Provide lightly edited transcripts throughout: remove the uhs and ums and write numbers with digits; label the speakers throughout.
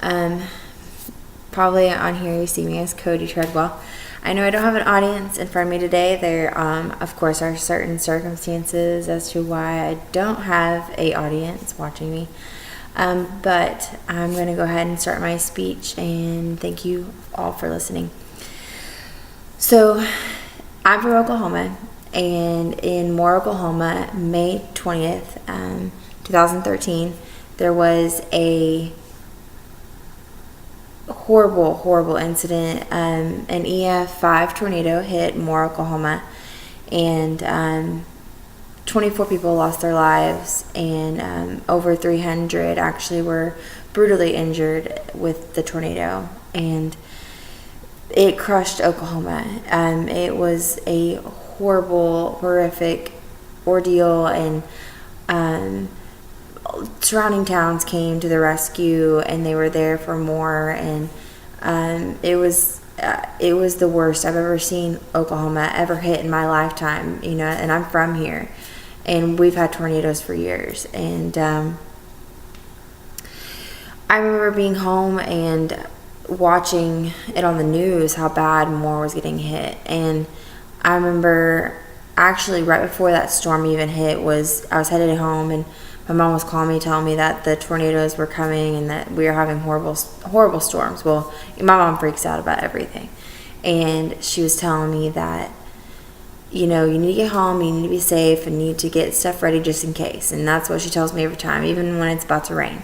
Speaker 1: Probably on here you see me as Cody Treadwell. I know I don't have an audience in front of me today. There, of course, are certain circumstances as to why I don't have a audience watching me. But I'm going to go ahead and start my speech, and thank you all for listening. So, I'm from Oklahoma, and in Moore, Oklahoma, May 20th, 2013, there was a horrible incident. An EF5 tornado hit Moore, Oklahoma, and 24 people lost their lives, and over 300 actually were brutally injured with the tornado, and it crushed Oklahoma. It was a horrific ordeal, and surrounding towns came to the rescue, and they were there for more, and it was the worst I've ever seen Oklahoma ever hit in my lifetime, and I'm from here, and we've had tornadoes for years. And I remember being home and watching it on the news how bad Moore was getting hit, and I remember actually right before that storm even hit I was headed home, and my mom was calling me, telling me that the tornadoes were coming and that we were having horrible storms. Well, my mom freaks out about everything, and she was telling me that you need to get home, you need to be safe, and you need to get stuff ready just in case. And that's what she tells me every time, even when it's about to rain.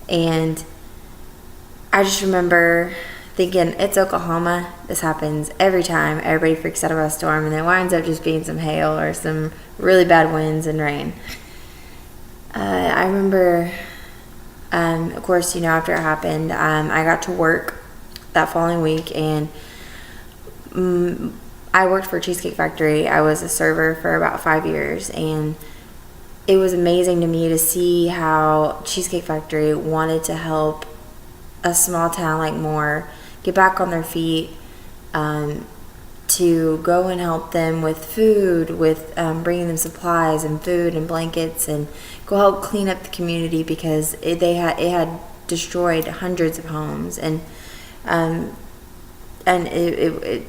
Speaker 1: And I just remember thinking, it's Oklahoma. This happens every time. Everybody freaks out about a storm, and it winds up just being some hail or some really bad winds and rain. I remember, of course, after it happened, I got to work that following week, and I worked for Cheesecake Factory. I was a server for about 5 years, and it was amazing to me to see how Cheesecake Factory wanted to help a small town like Moore get back on their feet, to go and help them with food, with bringing them supplies and food and blankets, and go help clean up the community, because it had destroyed hundreds of homes, and it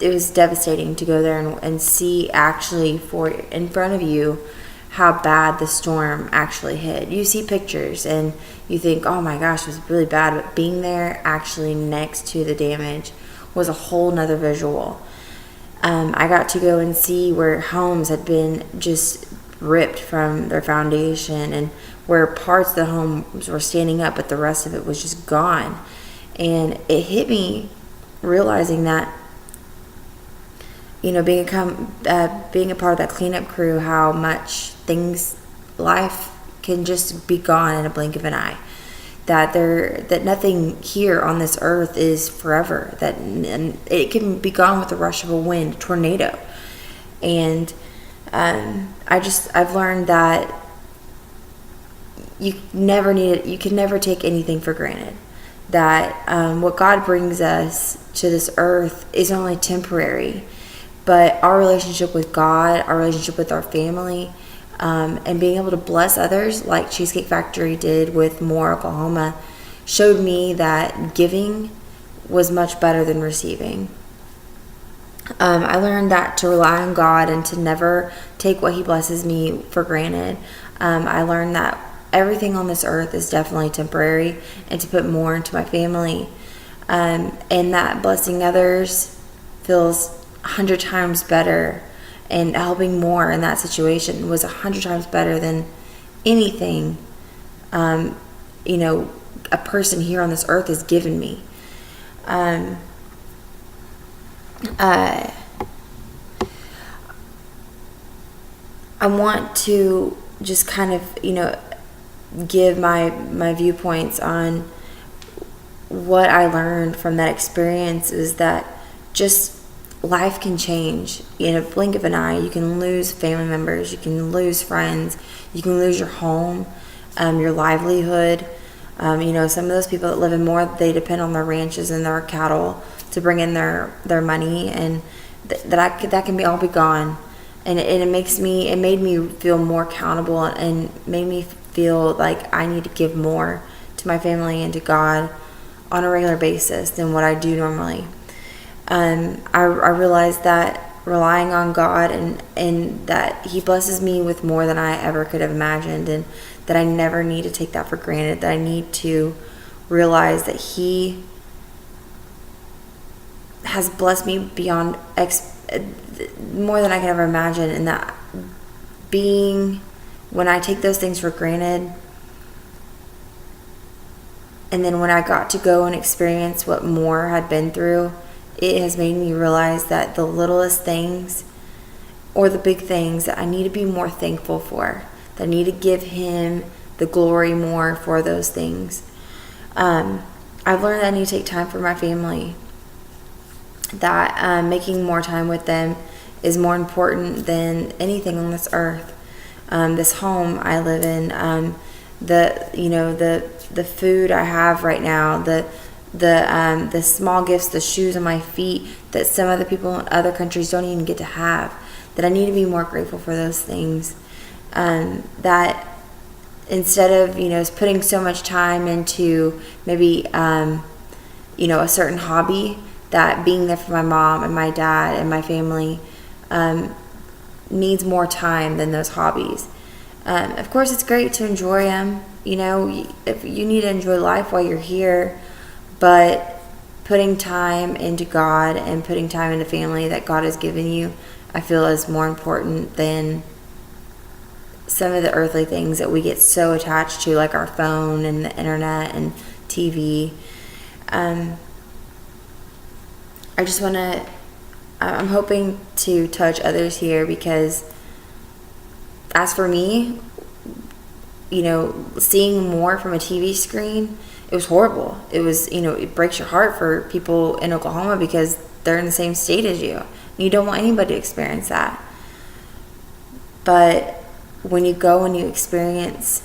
Speaker 1: was devastating to go there and see actually in front of you how bad the storm actually hit. You see pictures and you think, oh my gosh, it was really bad, but being there actually next to the damage was a whole nother visual. I got to go and see where homes had been just ripped from their foundation, and where parts of the homes were standing up, but the rest of it was just gone. And it hit me realizing that, being a part of that cleanup crew, how much life can just be gone in a blink of an eye. That nothing here on this earth is forever. And it can be gone with the rush of a wind, tornado. And I've learned that you can never take anything for granted. That what God brings us to this earth is only temporary, but our relationship with God, our relationship with our family, and being able to bless others like Cheesecake Factory did with Moore, Oklahoma, showed me that giving was much better than receiving. I learned that to rely on God and to never take what He blesses me for granted. I learned that everything on this earth is definitely temporary, and to put more into my family, and that blessing others feels 100 times better, and helping more in that situation was 100 times better than anything a person here on this earth has given me. I want to just kind of give my viewpoints on what I learned from that experience, is that just life can change in a blink of an eye. You can lose family members, you can lose friends, you can lose your home, your livelihood. Some of those people that live in Moore, they depend on their ranches and their cattle to bring in their money, and that can all be gone. And it made me feel more accountable, and made me feel like I need to give more to to my family and to God on a regular basis than what I do normally. I realized that relying on God and that He blesses me with more than I ever could have imagined, and that I never need to take that for granted, that I need to realize that He has blessed me beyond more than I could ever imagine, and that when I take those things for granted, and then when I got to go and experience what Moore had been through, it has made me realize that the littlest things or the big things, that I need to be more thankful for, that I need to give Him the glory more for those things. I've learned that I need to take time for my family, that making more time with them is more important than anything on this earth. This home I live in, the food I have right now, the small gifts, the shoes on my feet that some other people in other countries don't even get to have, that I need to be more grateful for those things. That instead of, putting so much time into maybe, a certain hobby, that being there for my mom and my dad and my family needs more time than those hobbies. Of course, it's great to enjoy them. If you need to enjoy life while you're here, but putting time into God and putting time into family that God has given you, I feel is more important than some of the earthly things that we get so attached to, like our phone and the internet and TV. I'm hoping to touch others here, because as for me, seeing more from a TV screen, it was horrible. It was, it breaks your heart for people in Oklahoma because they're in the same state as you. You don't want anybody to experience that. But when you go and you experience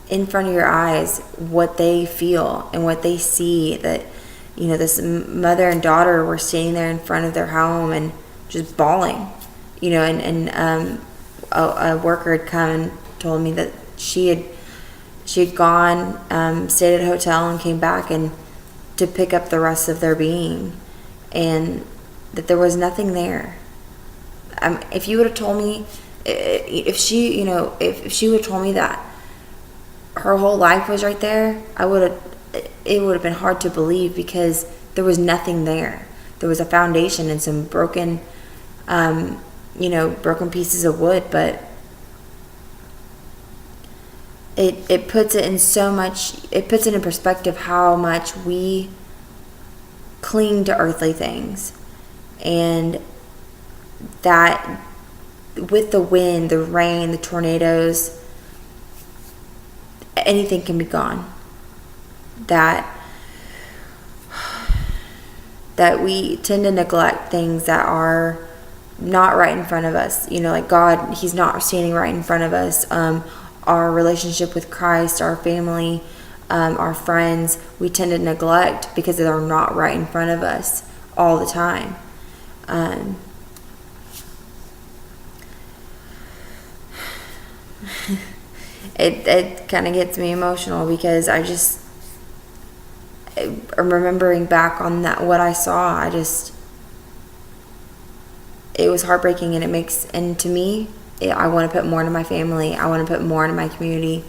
Speaker 1: in front of your eyes what they feel and what they see, that, this mother and daughter were standing there in front of their home and just bawling, and a worker had come and told me that she had gone, stayed at a hotel and came back and to pick up the rest of their being, and that there was nothing there. If you would have told me, if she would have told me that her whole life was right there, it would have been hard to believe, because there was nothing there. There was a foundation and some broken pieces of wood, but it puts it in perspective how much we cling to earthly things, and that with the wind, the rain, the tornadoes, anything can be gone. That we tend to neglect things that are not right in front of us. Like God, He's not standing right in front of us. Our relationship with Christ, our family, our friends, we tend to neglect because they're not right in front of us all the time. It kind of gets me emotional, because I'm remembering back on what I saw. It was heartbreaking, and to me, I want to put more into my family. I want to put more into my community.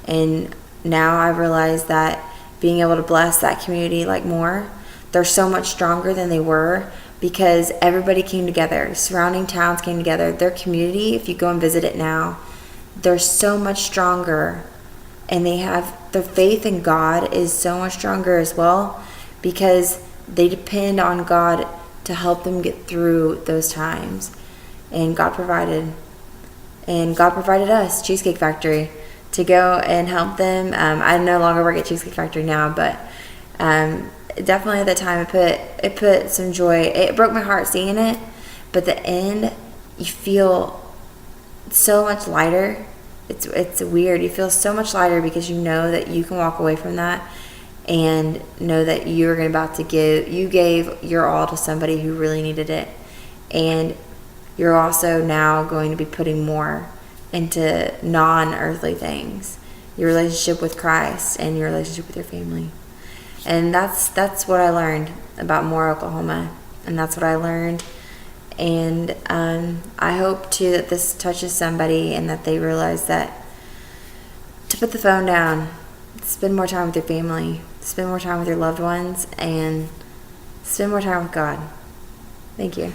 Speaker 1: And now I realize that being able to bless that community like more, they're so much stronger than they were, because everybody came together. Surrounding towns came together. Their community, if you go and visit it now, they're so much stronger, and their faith in God is so much stronger as well, because they depend on God to help them get through those times. And God provided. And God provided us, Cheesecake Factory, to go and help them. I no longer work at Cheesecake Factory now, but definitely at the time it put some joy. It broke my heart seeing it, but at the end, you feel so much lighter. It's weird. You feel so much lighter, because you know that you can walk away from that and know that you gave your all to somebody who really needed it. And you're also now going to be putting more into non-earthly things. your relationship with Christ and your relationship with your family. And that's what I learned about Moore, Oklahoma, and that's what I learned. And I hope too that this touches somebody and that they realize that to put the phone down, spend more time with your family, spend more time with your loved ones, and spend more time with God. Thank you.